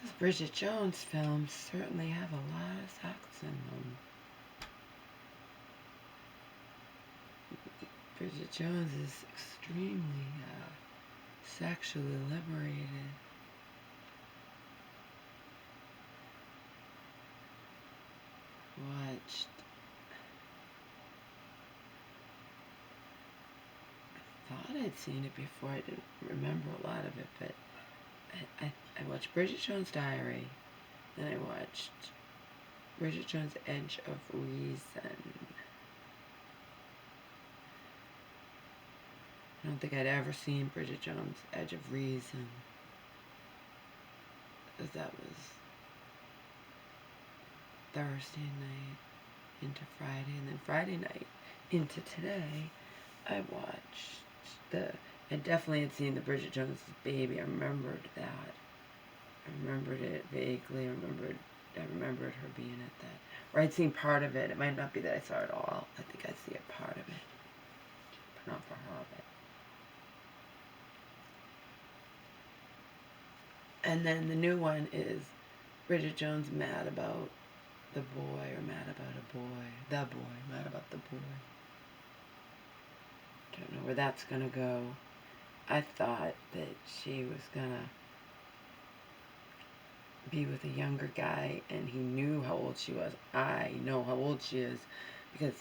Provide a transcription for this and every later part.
Those Bridget Jones films certainly have a lot of sex in them. Bridget Jones is extremely sexually liberated. Watched. I thought I'd seen it before. I didn't remember a lot of it, but I watched Bridget Jones' Diary. Then I watched Bridget Jones' Edge of Reason. I don't think I'd ever seen Bridget Jones' Edge of Reason, because that was Thursday night into Friday, and then Friday night into today, I watched I definitely had seen the Bridget Jones' Baby. I remembered that. I remembered it vaguely. I remembered her being at that. Or I'd seen part of it. It might not be that I saw it all. I think I'd see a part of it, but not for her of it. And then the new one is Bridget Jones Mad About the Boy, or Mad About a Boy. The Boy. Mad About the Boy. Don't know where that's gonna go. I thought that she was gonna be with a younger guy, and he knew how old she was. I know how old she is because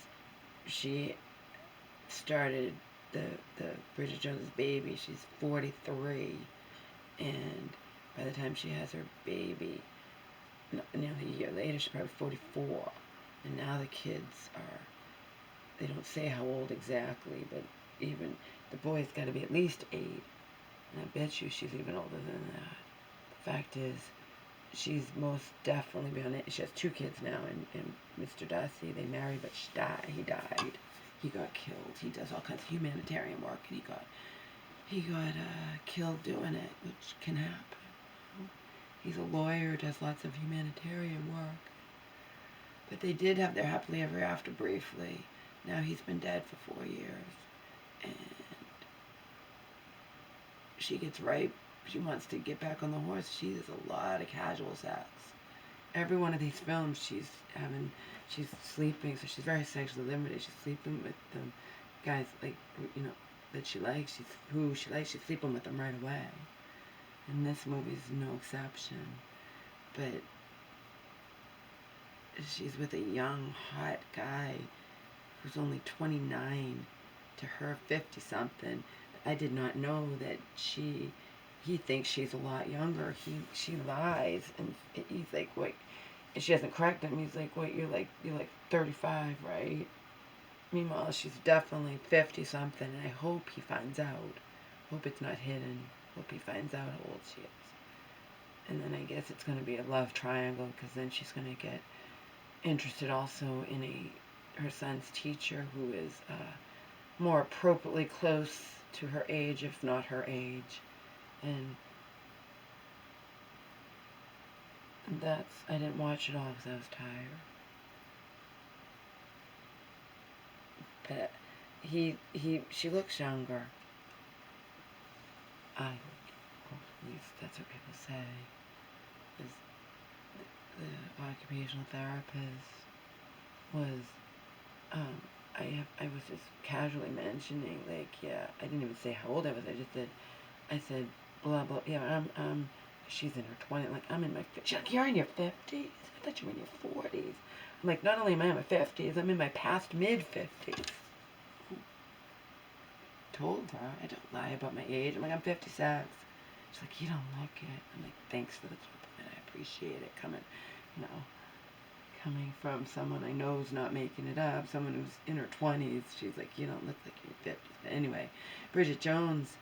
she started the Bridget Jones' Baby. She's 43, and by the time she has her baby, nearly a year later, she's probably 44. And now the kids they don't say how old exactly, but even the boy's got to be at least 8, and I bet you she's even older than that. The fact is, she's most definitely beyond it. She has 2 kids now, and Mr. Darcy, they married, but he died. He got killed. He does all kinds of humanitarian work, and he got killed doing it, which can happen. He's a lawyer, does lots of humanitarian work. But they did have their happily ever after briefly. Now he's been dead for 4 years, and she gets right. She wants to get back on the horse. She does a lot of casual sex. Every one of these films, she's sleeping, so she's very sexually limited. She's sleeping with the guys, like, that she likes. Who she likes, she's sleeping with them right away. And this movie's no exception. But she's with a young, hot guy who's only 29 to her 50-something. I did not know that he thinks she's a lot younger. She lies, and he's like, what? And she hasn't corrected him. He's like, what? You're like 35, right? Meanwhile, she's definitely 50-something, and I hope he finds out. Hope it's not hidden. Hope he finds out how old she is. And then I guess it's going to be a love triangle, because then she's going to get interested also in her son's teacher, who is more appropriately close to her age, if not her age. And I didn't watch it all because I was tired. But she looks younger. At least that's what people say. The occupational therapist was, I was just casually mentioning, like, yeah, I didn't even say how old I was. I said, blah, blah, yeah, she's in her 20s. Like, I'm in my 50s. She's like, you're in your 50s? I thought you were in your 40s. I'm like, not only am I in my 50s, I'm in my past mid-50s. Told her, I don't lie about my age. I'm like, I'm 56. She's like, you don't look it. I'm like, thanks for the compliment. I appreciate it coming from someone I know is not making it up, someone who's in her 20s. She's like, you don't look like you're 50s. But anyway, Bridget Jones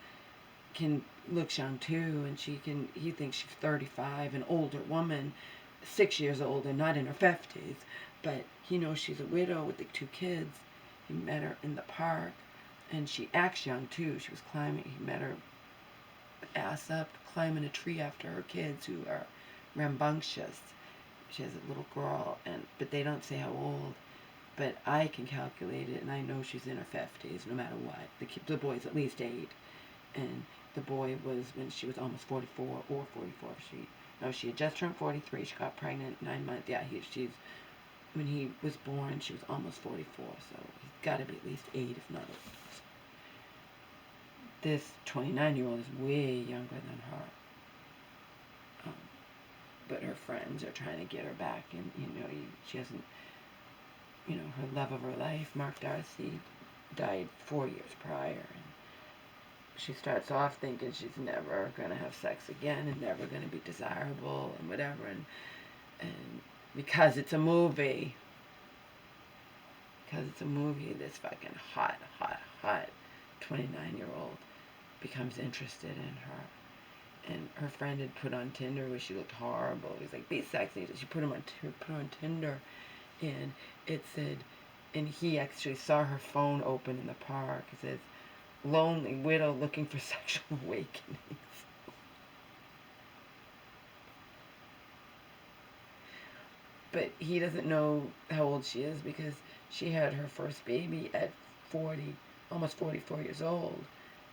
looks young too, and he thinks she's 35, an older woman, 6 years older, not in her 50s, but he knows she's a widow with the 2 kids. He met her in the park, and she acts young too. She was climbing, he met her ass up, climbing a tree after her kids, who are rambunctious. She has a little girl, but they don't say how old, but I can calculate it, and I know she's in her 50s, no matter what. The boy's at least 8, and the boy was, when she was almost 44 or 44, No, she had just turned 43. She got pregnant 9 months. Yeah, she's when he was born, she was almost 44. So he's got to be at least 8, if not 8. This 29-year-old is way younger than her. But her friends are trying to get her back, and she hasn't. Her love of her life, Mark Darcy, died 4 years prior, and she starts off thinking she's never going to have sex again and never going to be desirable and whatever, and because it's a movie, this fucking hot 29-year-old becomes interested in her. And her friend had put on Tinder where she looked horrible. He's like, be sexy. She put on Tinder, and it said, and he actually saw her phone open in the park. It says, lonely widow looking for sexual awakenings. But he doesn't know how old she is because she had her first baby at 40, almost 44 years old.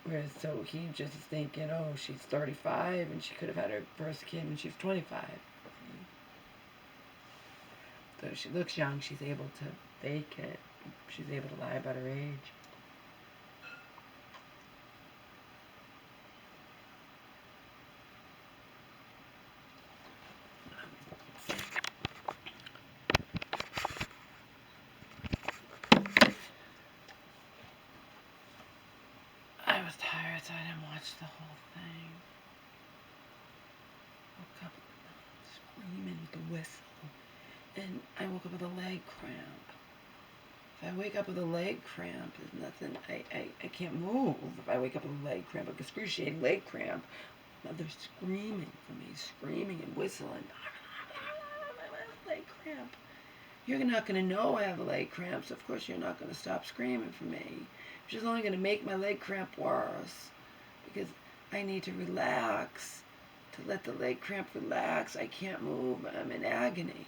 Whereas, so he just is thinking, oh, she's 35 and she could have had her first kid when she's 25. So she looks young. She's able to fake it. She's able to lie about her age. I was tired, so I didn't watch the whole thing. Woke up screaming with the whistle, and I woke up with a leg cramp. If I wake up with a leg cramp, there's nothing. I can't move. If I wake up with a leg cramp, like excruciating leg cramp, mother's screaming for me, screaming and whistling. Leg cramp. You're not going to know I have a leg cramp, so of course you're not going to stop screaming for me. Which is only going to make my leg cramp worse. Because I need to relax. To let the leg cramp relax. I can't move. I'm in agony.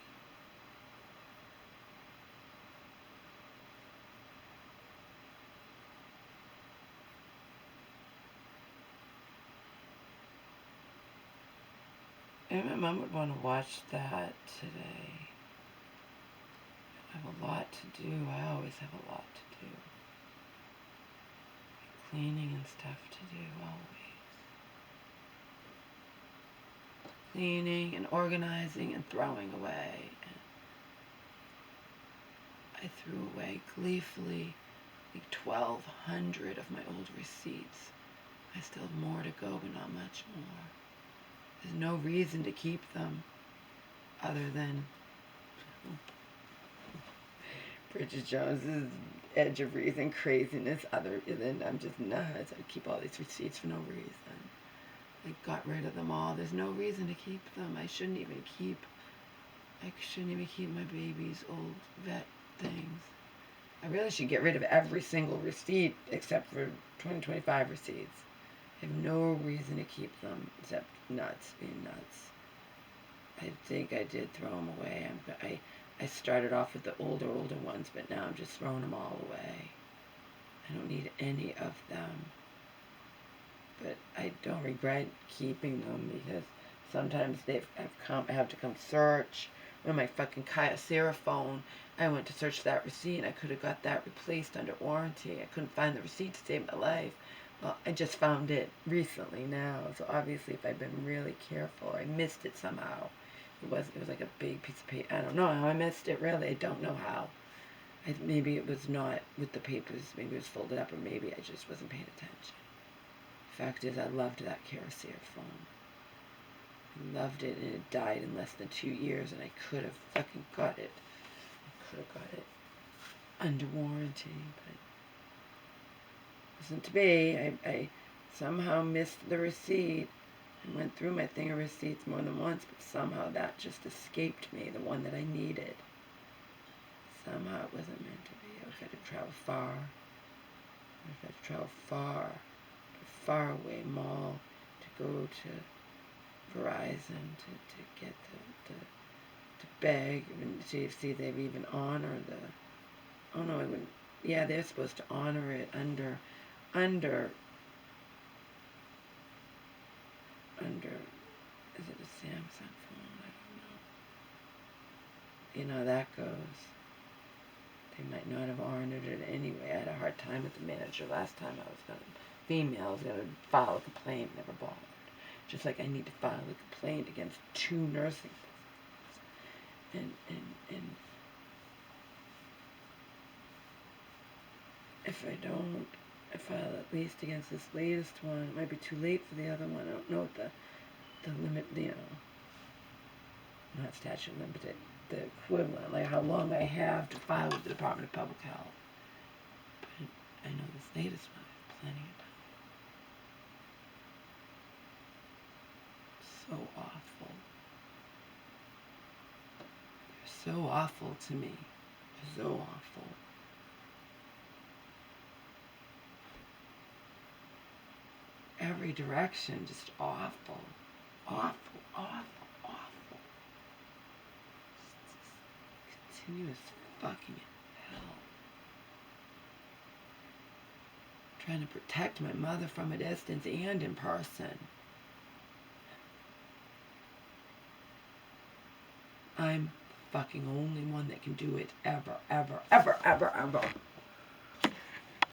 And my mom would want to watch that today. I have a lot to do. I always have a lot to do. Cleaning and stuff to do, always. Cleaning and organizing and throwing away. I threw away gleefully like 1,200 of my old receipts. I still have more to go, but not much more. There's no reason to keep them other than Bridget Jones's edge of reason, craziness, other than I'm just nuts. I keep all these receipts for no reason. I got rid of them all. There's no reason to keep them. I shouldn't even keep my baby's old vet things. I really should get rid of every single receipt except for 2025 receipts. I have no reason to keep them except nuts, being nuts. I think I did throw them away. I started off with the older ones, but now I'm just throwing them all away. I don't need any of them. But I don't regret keeping them because sometimes I have to come search. On my fucking Kyocera phone, I went to search that receipt and I could have got that replaced under warranty. I couldn't find the receipt to save my life. Well, I just found it recently now, so obviously if I'd been really careful, I missed it somehow. It was like a big piece of paper. I don't know how I missed it, really. I don't know how. Maybe it was not with the papers. Maybe it was folded up, or maybe I just wasn't paying attention. The fact is, I loved that Kyocera phone. I loved it, and it died in less than 2 years, and I could have fucking got it. I could have got it under warranty, but it wasn't to be. I somehow missed the receipt and went through my thing of receipts more than once, but somehow that just escaped me, the one that I needed. Somehow it wasn't meant to be. I had to travel far. I had to travel far, to a faraway mall, to go to Verizon to get to beg and see if they've even honored the. Oh no, I wouldn't. Yeah, they're supposed to honor it under Is it a Samsung phone? I don't know. You know how that goes. They might not have honored it anyway. I had a hard time with the manager last time I was going to, female, I was going to file a complaint, never bothered. Just like I need to file a complaint against 2 nursing facilities. And if I don't, I file at least against this latest one. It might be too late for the other one. I don't know what the limit, you know, not statute limited, the equivalent, like how long I have to file with the Department of Public Health. But I know this latest one, I have plenty of time. So awful. They're so awful to me. So awful. Every direction, just awful. Awful, awful, awful. Just continuous fucking hell. Trying to protect my mother from a distance and in person. I'm the fucking only one that can do it ever, ever, ever, ever, ever.